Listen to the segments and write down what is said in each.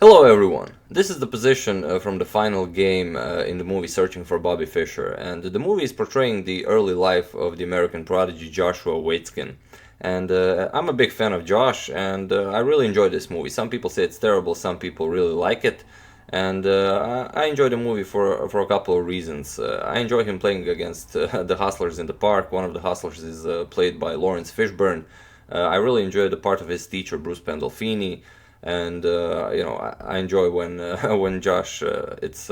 Hello everyone, this is the position from the final game in the movie Searching for Bobby Fischer, and the movie is portraying the early life of the American prodigy Joshua Waitzkin. And I'm a big fan of Josh, and I really enjoy this movie. Some people say it's terrible, some people really like it, and I enjoy the movie for a couple of reasons. I enjoy him playing against the hustlers in the park. One of the hustlers is played by Lawrence Fishburne. I really enjoy the part of his teacher, Bruce Pandolfini. And I enjoy when when Josh, it's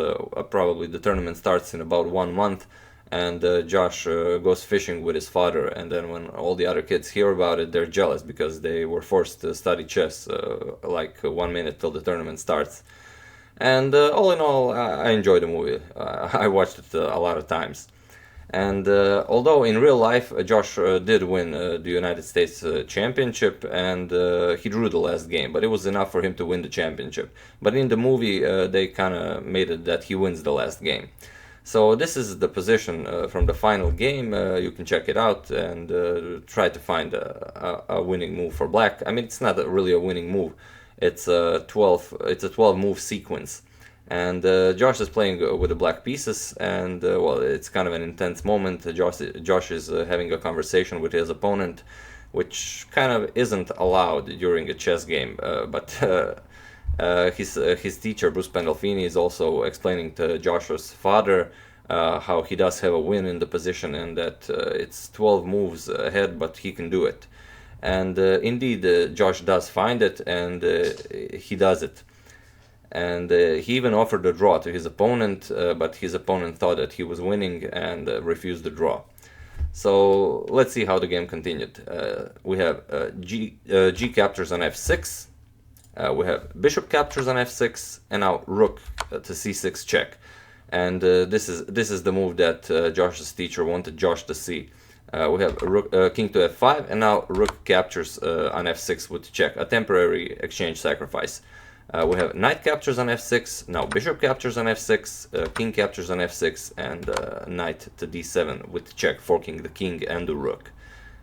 probably the tournament starts in about 1 month, and Josh goes fishing with his father, and then when all the other kids hear about it, they're jealous because they were forced to study chess like 1 minute till the tournament starts. And all in all, I enjoy the movie. I watched it a lot of times. And although in real life Josh did win the United States championship, and he drew the last game, but it was enough for him to win the championship. But in the movie they kind of made it that he wins the last game. So this is the position from the final game. You can check it out and try to find a winning move for black. I mean, it's not really a winning move. It's a 12 move sequence. And Josh is playing with the black pieces, and well, it's kind of an intense moment. Josh is having a conversation with his opponent, which kind of isn't allowed during a chess game. But his teacher, Bruce Pandolfini, is also explaining to Joshua's father how he does have a win in the position, and that it's 12 moves ahead, but he can do it. And indeed, Josh does find it, and he does it. And he even offered a draw to his opponent, but his opponent thought that he was winning and refused the draw. So let's see how the game continued. We have G captures on f6, we have bishop captures on f6, and now rook to c6 check. And this is the move that Josh's teacher wanted Josh to see. We have king to f5, and now rook captures on f6 with check, a temporary exchange sacrifice. We have knight captures on f6, now bishop captures on f6, king captures on f6, and knight to d7 with check, forking the king and the rook.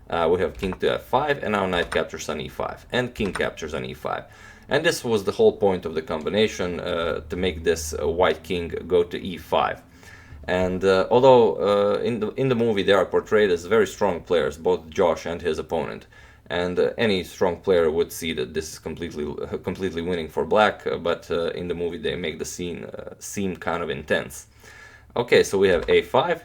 We have king to f5, and now knight captures on e5, and king captures on e5. And this was the whole point of the combination, to make this white king go to e5. And although in the movie they are portrayed as very strong players, both Josh and his opponent, and any strong player would see that this is completely winning for black, but in the movie they make the scene seem kind of intense. Okay, so we have a5,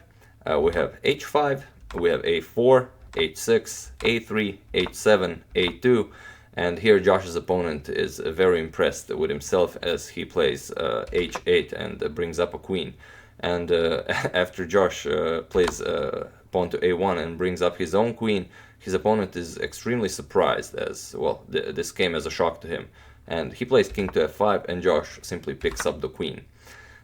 we have h5, we have a4, h6, a3, h7, a2, and here Josh's opponent is very impressed with himself as he plays h8 and brings up a queen. And after Josh plays pawn to a1 and brings up his own queen, his opponent is extremely surprised, as well, this came as a shock to him. And he plays king to f5, and Josh simply picks up the queen.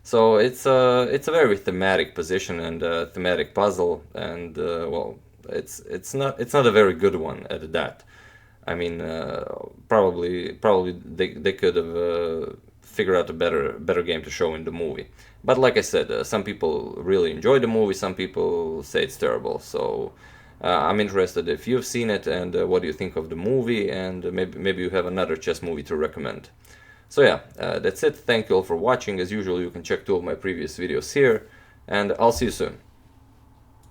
So it's a very thematic position and a thematic puzzle, and well, it's not a very good one at that. I mean, probably they could have figured out a better game to show in the movie. But like I said, some people really enjoy the movie, some people say it's terrible. So I'm interested if you've seen it, and what do you think of the movie, and maybe you have another chess movie to recommend. So yeah, that's it. Thank you all for watching. As usual, you can check 2 of my previous videos here, and I'll see you soon.